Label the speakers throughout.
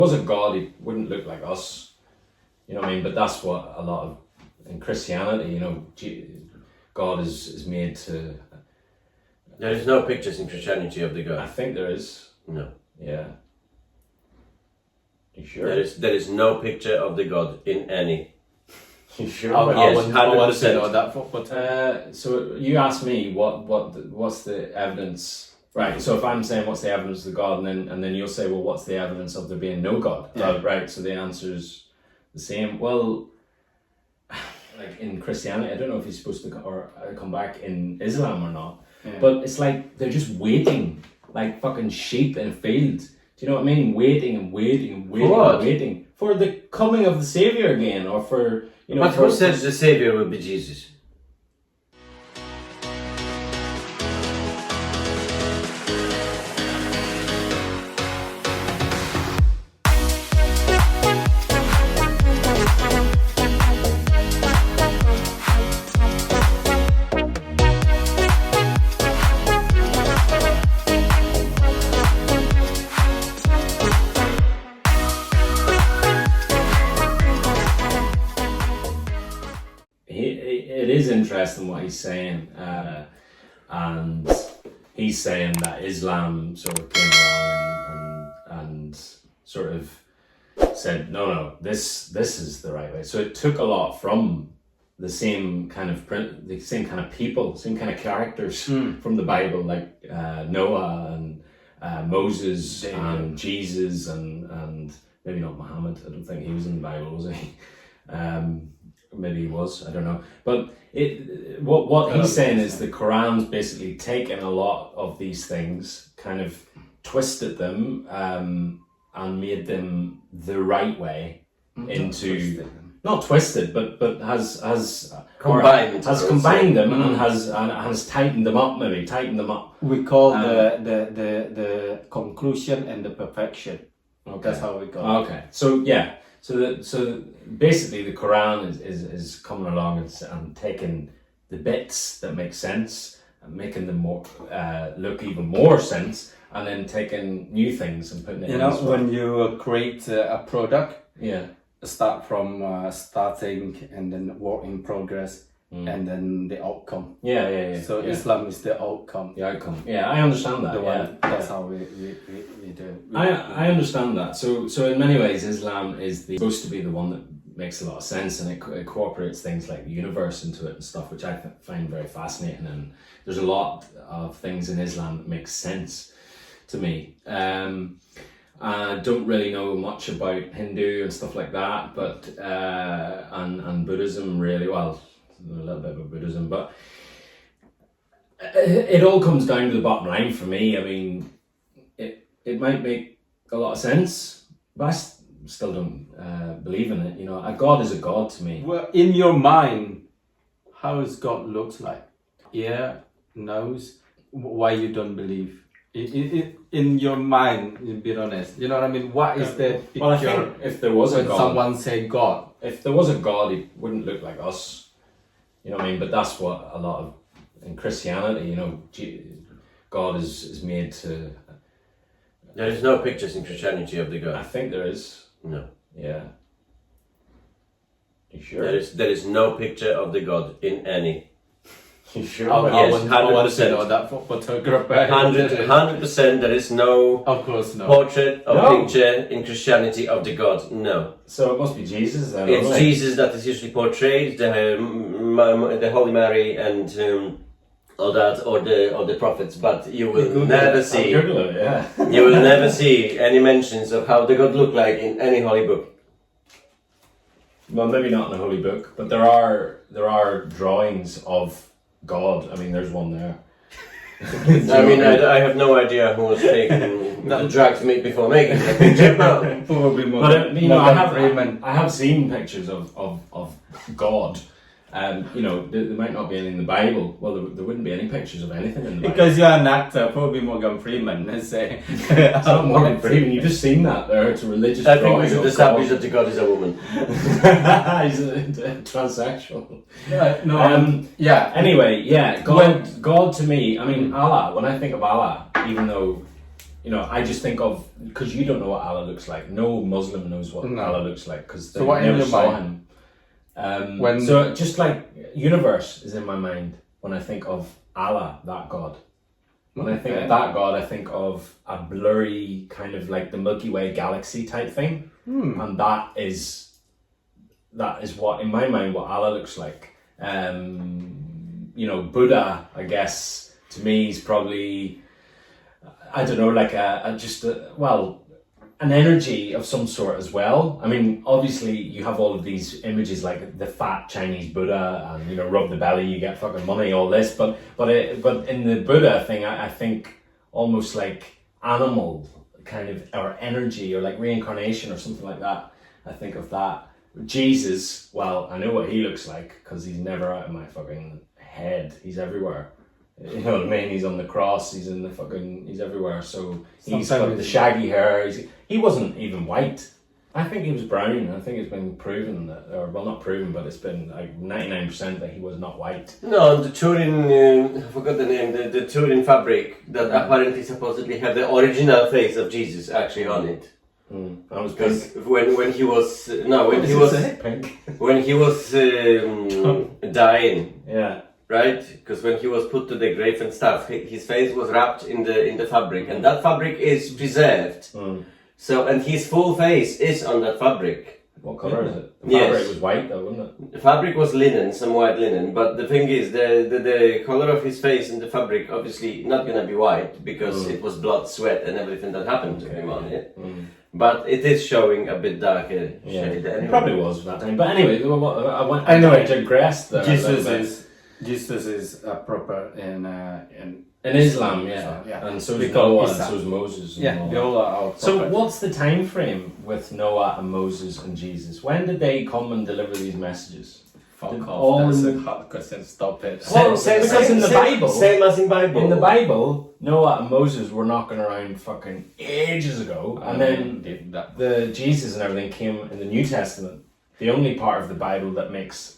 Speaker 1: was a God, he wouldn't look like us. You know what I mean? But that's what a lot of, in Christianity, you know, God is made to...
Speaker 2: There is no pictures in Christianity of the God.
Speaker 1: I think there is.
Speaker 2: No.
Speaker 1: Yeah. You sure?
Speaker 2: There is no picture of the God in any.
Speaker 1: You sure?
Speaker 2: Yes,
Speaker 1: 100%. So you asked me what's the evidence, right? So if I'm saying what's the evidence of the God, and then you'll say, well, what's the evidence of there being no God?
Speaker 3: Yeah.
Speaker 1: Right. So the answer's the same. Well, like in Christianity, I don't know if he's supposed to come back in Islam or not, but it's like they're just waiting, like fucking sheep in a field. Do you know what I mean? Waiting and waiting and waiting and waiting for the coming of the Savior again, or for, you know.
Speaker 2: But who says the Savior will be Jesus?
Speaker 1: It is interesting what he's saying, and he's saying that Islam sort of came along and sort of said, no, this is the right way. So it took a lot from the same kind of people, same kind of characters from the Bible, like Noah and Moses and Jesus and maybe not Muhammad. I don't think he was in the Bible, was he? Maybe he was, I don't know. But what he's saying is the Quran's basically taken a lot of these things, kind of twisted them, and made them the right way into... Not twisted, but has combined them and has tightened them up,
Speaker 3: We call the conclusion and the perfection.
Speaker 1: Okay.
Speaker 3: That's how we call it.
Speaker 1: Okay, so yeah. So basically the Quran is coming along and taking the bits that make sense and making them more look even more sense, and then taking new things and putting it in.
Speaker 3: You know, when you create a product, start from starting and then work in progress and then the outcome. So Islam is the outcome.
Speaker 1: The outcome. Yeah, I understand that.
Speaker 3: That's how we do.
Speaker 1: I understand that. So in many ways, Islam is supposed to be the one that makes a lot of sense, and it incorporates things like the universe into it and stuff, which I find very fascinating. And there's a lot of things in Islam that make sense to me. I don't really know much about Hindu and stuff like that, but and Buddhism really well. A little bit about Buddhism, but it all comes down to the bottom line for me. I mean, it might make a lot of sense, but I still don't believe in it. You know, a God is a God to me.
Speaker 3: Well, in your mind, how does God looks like? Ear, nose. Why you don't believe? In your mind, be honest. You know what I mean? What is the picture?
Speaker 1: Well, I think if there was a God,
Speaker 3: someone say God.
Speaker 1: If there was a God, he wouldn't look like us. You know what I mean? But that's what a lot of, in Christianity, you know, God is made to...
Speaker 2: There is no pictures in Christianity of the God.
Speaker 1: I think there is.
Speaker 2: No.
Speaker 1: Yeah. You sure?
Speaker 2: There is no picture of the God in any.
Speaker 1: You sure?
Speaker 2: Yes, 100%.
Speaker 3: Know that for photographer.
Speaker 2: 100%. There is no,
Speaker 3: of course, no
Speaker 2: portrait or picture in Christianity of the God. No.
Speaker 1: So it must be Jesus then.
Speaker 2: It's Jesus that is usually portrayed. The Holy Mary and all that, or the prophets. But you will never see.
Speaker 1: Google it, yeah.
Speaker 2: You will never see any mentions of how the God looked like in any holy book.
Speaker 1: Well, maybe not in the Holy Book, but there are drawings of God. I mean, there's one there.
Speaker 2: I mean, I have no idea who was taking the drugs before making the picture.
Speaker 3: Probably more.
Speaker 1: But you know, I have seen pictures of God. You know, there might not be any in the Bible. Well, there wouldn't be any pictures of anything in the Bible.
Speaker 3: Because you're an actor, probably Morgan Freeman. Let's say.
Speaker 1: It's not Morgan Freeman. You've just seen that there. It's a religious
Speaker 2: I
Speaker 1: drawing.
Speaker 2: think we should establish that the God is a woman.
Speaker 1: He's a transsexual.
Speaker 3: Yeah.
Speaker 1: Anyway, yeah. God to me. I mean, Allah. When I think of Allah, even though I just think of, because you don't know what Allah looks like. No Muslim knows what Allah looks like because they
Speaker 3: what in
Speaker 1: never
Speaker 3: your
Speaker 1: saw
Speaker 3: mind?
Speaker 1: him. So just like universe is in my mind when I think of Allah, that God. When I think of that God, I think of a blurry kind of like the Milky Way galaxy type thing, and that is what, in my mind, what Allah looks like. Buddha, I guess, to me is probably, I don't know, like an energy of some sort as well. I mean, obviously you have all of these images like the fat Chinese Buddha and, rub the belly, you get fucking money, all this. But in the Buddha thing, I think almost like animal kind of, or energy, or like reincarnation or something like that. I think of that. Jesus, well, I know what he looks like because he's never out of my fucking head. He's everywhere. You know what I mean? He's on the cross, he's everywhere. So he's got the shaggy hair. He wasn't even white. I think he was brown. I think it's been proven that, or well, not proven, but it's been like 99% that he was not white.
Speaker 2: No, the Turin, I forgot the name, the Turin fabric that apparently supposedly had the original face of Jesus actually on it.
Speaker 1: That was pink.
Speaker 2: When he was
Speaker 1: pink.
Speaker 2: When he was dying.
Speaker 1: Yeah.
Speaker 2: Right, because when he was put to the grave and stuff, his face was wrapped in the fabric, and that fabric is preserved. So, and his full face is on that fabric.
Speaker 1: What color is it? The fabric was white, though, wasn't it?
Speaker 2: The fabric was linen, some white linen. But the thing is, the color of his face in the fabric obviously not gonna be white because it was blood, sweat, and everything that happened to him on it. But it is showing a bit darker shade. Anyway.
Speaker 1: It probably was at that time. But anyway, I digressed there.
Speaker 3: Jesus is a proper in
Speaker 1: Islam, yeah. And so is Noah, and so is Moses. And
Speaker 3: they all are.
Speaker 1: So what's the time frame with Noah and Moses and Jesus? When did they come and deliver these messages?
Speaker 3: Fuck off, that's a hard question, stop it.
Speaker 1: Because in the Bible,
Speaker 2: same as in Bible.
Speaker 1: In the Bible, Noah and Moses were knocking around fucking ages ago, and then the Jesus and everything came in the New Testament. The only part of the Bible that makes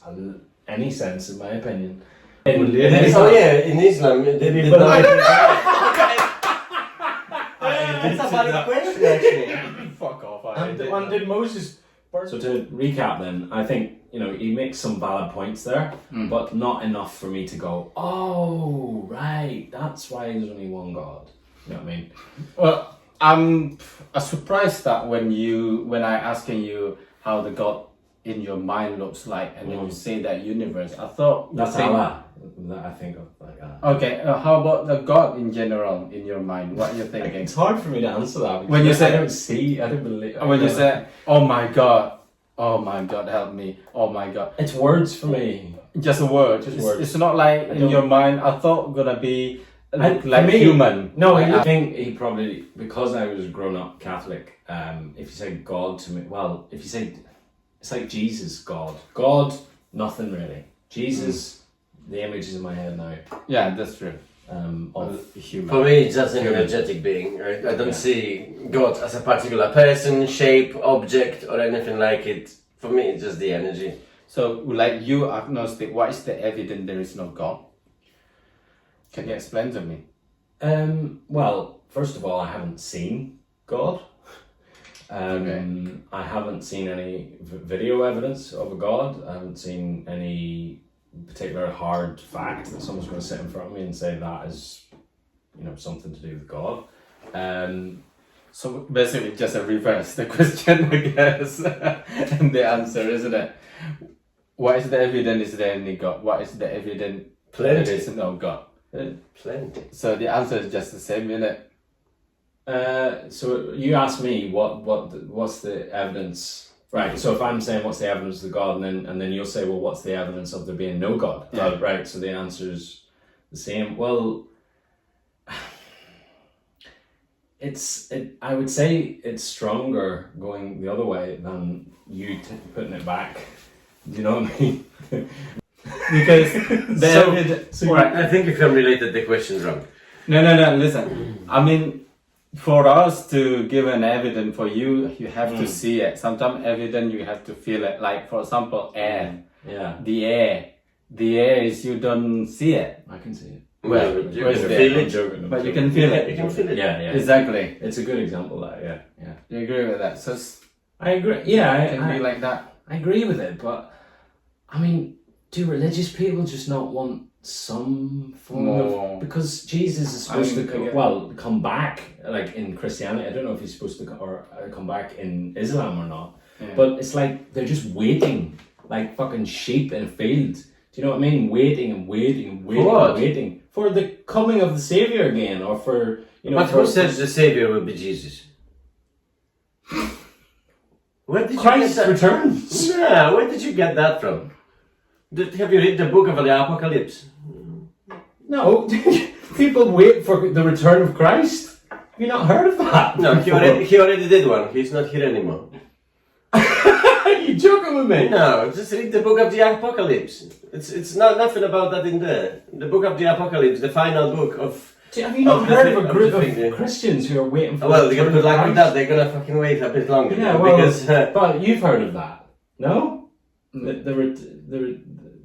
Speaker 1: any sense, in my opinion.
Speaker 2: In Islam, that's a valid question, actually.
Speaker 3: Fuck off.
Speaker 1: And did Moses? So to recap, then, I think he makes some valid points there, but not enough for me to go, oh right, that's why there's only one God. You know what I mean?
Speaker 3: Well, I'm surprised that when I asking you how the God in your mind looks like, and then you say that universe, I thought
Speaker 1: that's Allah. That I think of like that.
Speaker 3: Okay, how about the God in general in your mind? What are you thinking?
Speaker 1: It's hard for me to answer that.
Speaker 3: When you say,
Speaker 1: I don't believe.
Speaker 3: When you say, oh my God, help me, oh my God.
Speaker 1: It's words for me.
Speaker 3: Just a word.
Speaker 1: Just words.
Speaker 3: It's not like in your mind, I thought gonna be like human.
Speaker 1: No, I think he probably, because I was grown up Catholic, if you say God to me, well, if you say, it's like Jesus, God. God, nothing really. Jesus, the image is in my head now.
Speaker 3: Yeah, that's true.
Speaker 1: Of human.
Speaker 2: For me, it's just an energetic being. Right? I don't see God as a particular person, shape, object, or anything like it. For me, it's just the energy.
Speaker 3: So, like you agnostic, what is the evidence there is no God? Can you explain to me?
Speaker 1: Well, first of all, I haven't seen God. I haven't seen any video evidence of a God. I haven't seen any particular hard fact that someone's going to sit in front of me and say that is, something to do with God.
Speaker 3: So basically, just a reverse the question, I guess, and the answer, isn't it? What is the evidence? Is there any God? What is the evidence?
Speaker 2: Plenty.
Speaker 3: There is no God.
Speaker 2: Plenty.
Speaker 3: So the answer is just the same, isn't it?
Speaker 1: So you asked me what's the evidence, right? So if I'm saying what's the evidence of the God, and then you'll say, well, what's the evidence of there being no God?
Speaker 3: Yeah.
Speaker 1: Right. So the answer is the same. Well, I would say it's stronger going the other way than you putting it back. Do you know what I mean?
Speaker 3: Because
Speaker 2: I think you formulated the question wrong.
Speaker 3: No. Listen, I mean, for us to give an evidence for you have to see it. Sometimes evidence you have to feel it. Like for example, air.
Speaker 1: Yeah.
Speaker 3: The air is you don't see it.
Speaker 1: I can see it.
Speaker 3: Well,
Speaker 2: you
Speaker 3: where's
Speaker 2: can
Speaker 3: there?
Speaker 2: feel
Speaker 1: I'm
Speaker 2: it.
Speaker 1: joking. I'm
Speaker 3: But you
Speaker 1: joking.
Speaker 3: can feel it.
Speaker 2: You can feel it.
Speaker 1: Yeah.
Speaker 3: Exactly.
Speaker 1: It's a good example of that. Yeah.
Speaker 3: You agree with that? So
Speaker 1: I agree. Yeah,
Speaker 3: it can be like that.
Speaker 1: I agree with it, but I mean, do religious people just not want some form
Speaker 3: More.
Speaker 1: of, because Jesus is supposed
Speaker 3: I
Speaker 1: to
Speaker 3: mean,
Speaker 1: come back, like in Christianity. I don't know if he's supposed to come back in Islam or not, but it's like they're just waiting, like fucking sheep in a field. Do you know what I mean? Waiting and waiting and waiting and waiting for the coming of the Savior again, or for, you know.
Speaker 2: But who says the Savior will be Jesus? Where did
Speaker 1: Christ
Speaker 2: you get that?
Speaker 1: returns.
Speaker 2: Yeah, where did you get that from? Have you read the book of the Apocalypse?
Speaker 1: No, people wait for the return of Christ. Have you not heard of that?
Speaker 2: No, he already did one. He's not here anymore.
Speaker 1: Are you joking with me?
Speaker 2: No, just read the book of the Apocalypse. It's not nothing about that in there. The book of the Apocalypse, the final book of.
Speaker 1: Have you not
Speaker 2: Of the
Speaker 1: heard
Speaker 2: thing-
Speaker 1: of a
Speaker 2: of
Speaker 1: group
Speaker 2: the
Speaker 1: of
Speaker 2: thing, yeah.
Speaker 1: Christians who are waiting for
Speaker 2: Well,
Speaker 1: the
Speaker 2: they're
Speaker 1: return
Speaker 2: gonna
Speaker 1: of
Speaker 2: like with
Speaker 1: Christ?
Speaker 2: that. They're gonna fucking wait a bit longer.
Speaker 1: Yeah, well,
Speaker 2: because
Speaker 1: but you've heard of that, no?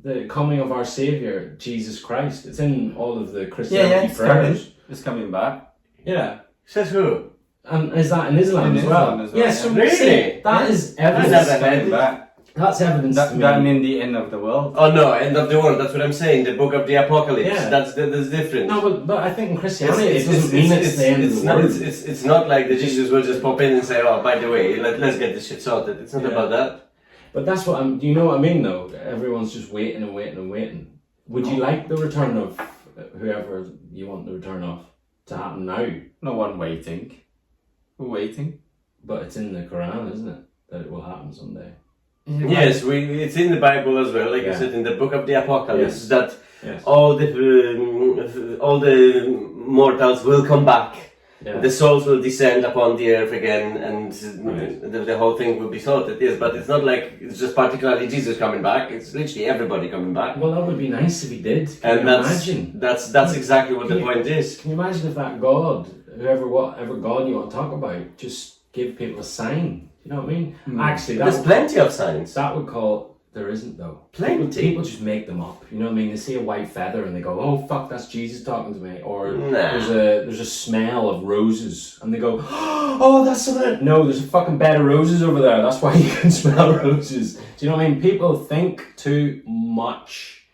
Speaker 1: The coming of our Savior, Jesus Christ. It's in all of the Christianity
Speaker 3: It's
Speaker 1: prayers.
Speaker 3: coming. It's coming back.
Speaker 1: Yeah.
Speaker 2: says who?
Speaker 1: And is that in Islam
Speaker 3: In
Speaker 1: as well?
Speaker 3: Islam as well,
Speaker 1: Yeah,
Speaker 3: yeah.
Speaker 1: so
Speaker 2: Really?
Speaker 1: see, that is
Speaker 2: I
Speaker 1: evidence.
Speaker 2: never heard
Speaker 3: Coming back.
Speaker 1: That's evidence to me.
Speaker 3: That means the end of the world.
Speaker 2: Oh no, end of the world. That's what I'm saying. The book of the Apocalypse.
Speaker 1: Yeah.
Speaker 2: That's different.
Speaker 1: No, but I think in Christianity it doesn't mean it's the end of the world.
Speaker 2: It's not like the Jesus will just pop in and say, "Oh, by the way, let's get this shit sorted." It's not
Speaker 1: Yeah.
Speaker 2: about that.
Speaker 1: But that's what do you know what I mean though? Everyone's just waiting and waiting and waiting. Would you like the return of whoever you want the return of to happen now?
Speaker 3: No one waiting. We're waiting.
Speaker 1: But it's in the Quran, isn't it? That it will happen someday.
Speaker 2: Yes, it's in the Bible as well. Like you
Speaker 1: Yeah.
Speaker 2: said, in the book of the Apocalypse,
Speaker 1: Yes.
Speaker 2: that
Speaker 1: Yes.
Speaker 2: all the mortals will come back.
Speaker 1: Yeah.
Speaker 2: The souls will descend upon the earth again, and
Speaker 1: Right.
Speaker 2: the whole thing will be sorted. Yes, but it's not like it's just particularly Jesus coming back. It's literally everybody coming back.
Speaker 1: Well, that would be nice if he did. Can
Speaker 2: And
Speaker 1: you imagine?
Speaker 2: that's exactly what the
Speaker 1: Can you-
Speaker 2: point is.
Speaker 1: Can you imagine if that God, whatever God you want to talk about, just give people a sign? You know what I mean? Actually,
Speaker 2: There's plenty of signs.
Speaker 1: that would call. There isn't though.
Speaker 2: Plenty.
Speaker 1: People just make them up. You know what I mean? They see a white feather and they go, "Oh fuck, that's Jesus talking to me." Or
Speaker 2: Nah.
Speaker 1: there's a smell of roses and they go, "Oh, that's something." No, there's a fucking bed of roses over there. That's why you can smell roses. Do you know what I mean? People think too much.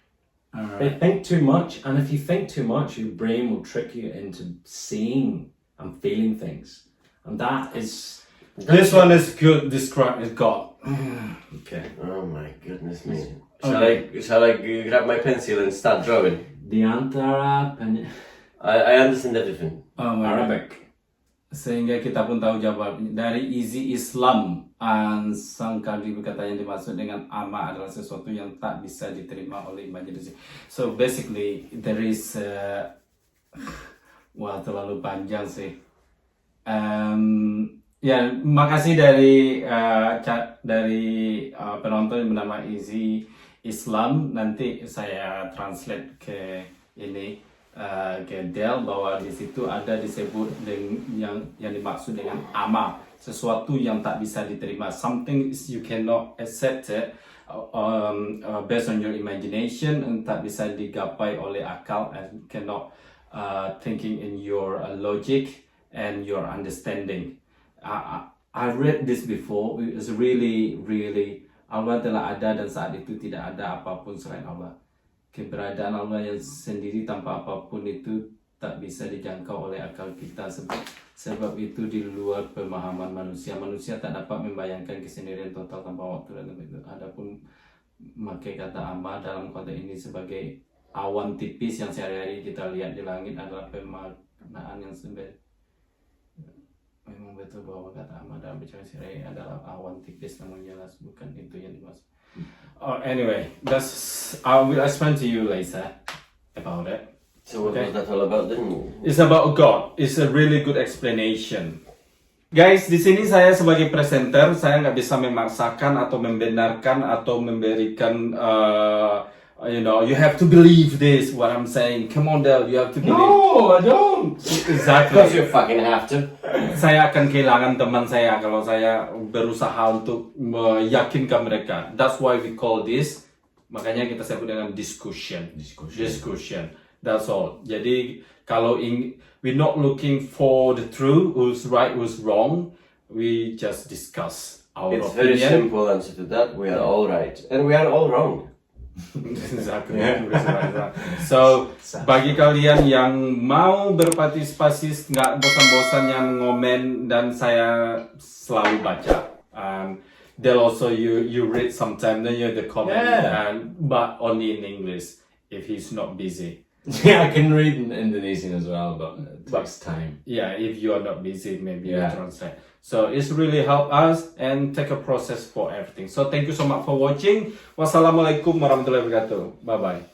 Speaker 1: They think too much, and if you think too much, your brain will trick you into seeing and feeling things, and that is.
Speaker 3: This one is good. Described as God.
Speaker 1: Okay.
Speaker 2: Oh my goodness me! Shall I grab my pencil and start drawing?
Speaker 1: Di antara
Speaker 2: I understand everything.
Speaker 1: Arabic.
Speaker 3: Sehingga kita pun tahu jawabannya. Dari Easy Islam, sang kali berkata yang dimaksud dengan ama adalah sesuatu yang tak bisa diterima oleh imajinasi. So basically there is wah terlalu panjang sih. Ya, makasih dari penonton yang bernama Easy Islam. Nanti saya translate ke ini ke Del, bahwa di situ ada disebut yang dimaksud dengan ama, sesuatu yang tak bisa diterima. Something you cannot accept it based on your imagination, and tak bisa digapai oleh akal, and cannot thinking in your logic and your understanding. I read this before. It's really Allah telah ada dan saat itu tidak ada apapun selain Allah. Keberadaan Allah yang sendiri tanpa apapun itu tak bisa dijangkau oleh akal kita, sebab itu di luar pemahaman manusia. Manusia tak dapat membayangkan kesendirian total tanpa waktu dan tempat itu. Adapun memakai kata ama dalam konteks ini sebagai awan tipis yang sehari-hari kita lihat di langit adalah pemaknaan yang sebenarnya. Memang betul bahwa kata ama dalam bicara sehari adalah awan tipis, namun jelas bukan itu yang dimaksud. Anyway, I will explain to you later about it.
Speaker 2: So what was that all about then?
Speaker 3: It's about God. It's a really good explanation. Guys, di sini saya sebagai presenter, saya nggak bisa memaksakan atau membenarkan atau memberikan you have to believe this, what I'm saying. Come on, Del, you have to believe.
Speaker 1: No, I don't.
Speaker 3: Exactly.
Speaker 2: Because you fucking have to.
Speaker 3: Saya akan kehilangan teman saya kalau saya berusaha untuk meyakinkan mereka. That's why we call this. Makanya kita sebut dengan discussion. That's all. Jadi kalau we're not looking for the truth, who's right, who's wrong. We just discuss our
Speaker 2: It's very
Speaker 3: opinion.
Speaker 2: simple answer to that. We are all right and we are all wrong.
Speaker 3: Exactly. So bagi kalian yang mau berpartisipasi, nggak bosan-bosannya ngomen, dan saya selalu baca. Then also you read sometimes, then you the comment, but only in English if he's not busy.
Speaker 1: Yeah, I can read in Indonesian as well, but it takes time.
Speaker 3: Yeah, if you are not busy, maybe you translate. So it's really help us and take a process for everything. So thank you so much for watching. Wassalamualaikum warahmatullahi wabarakatuh. Bye bye.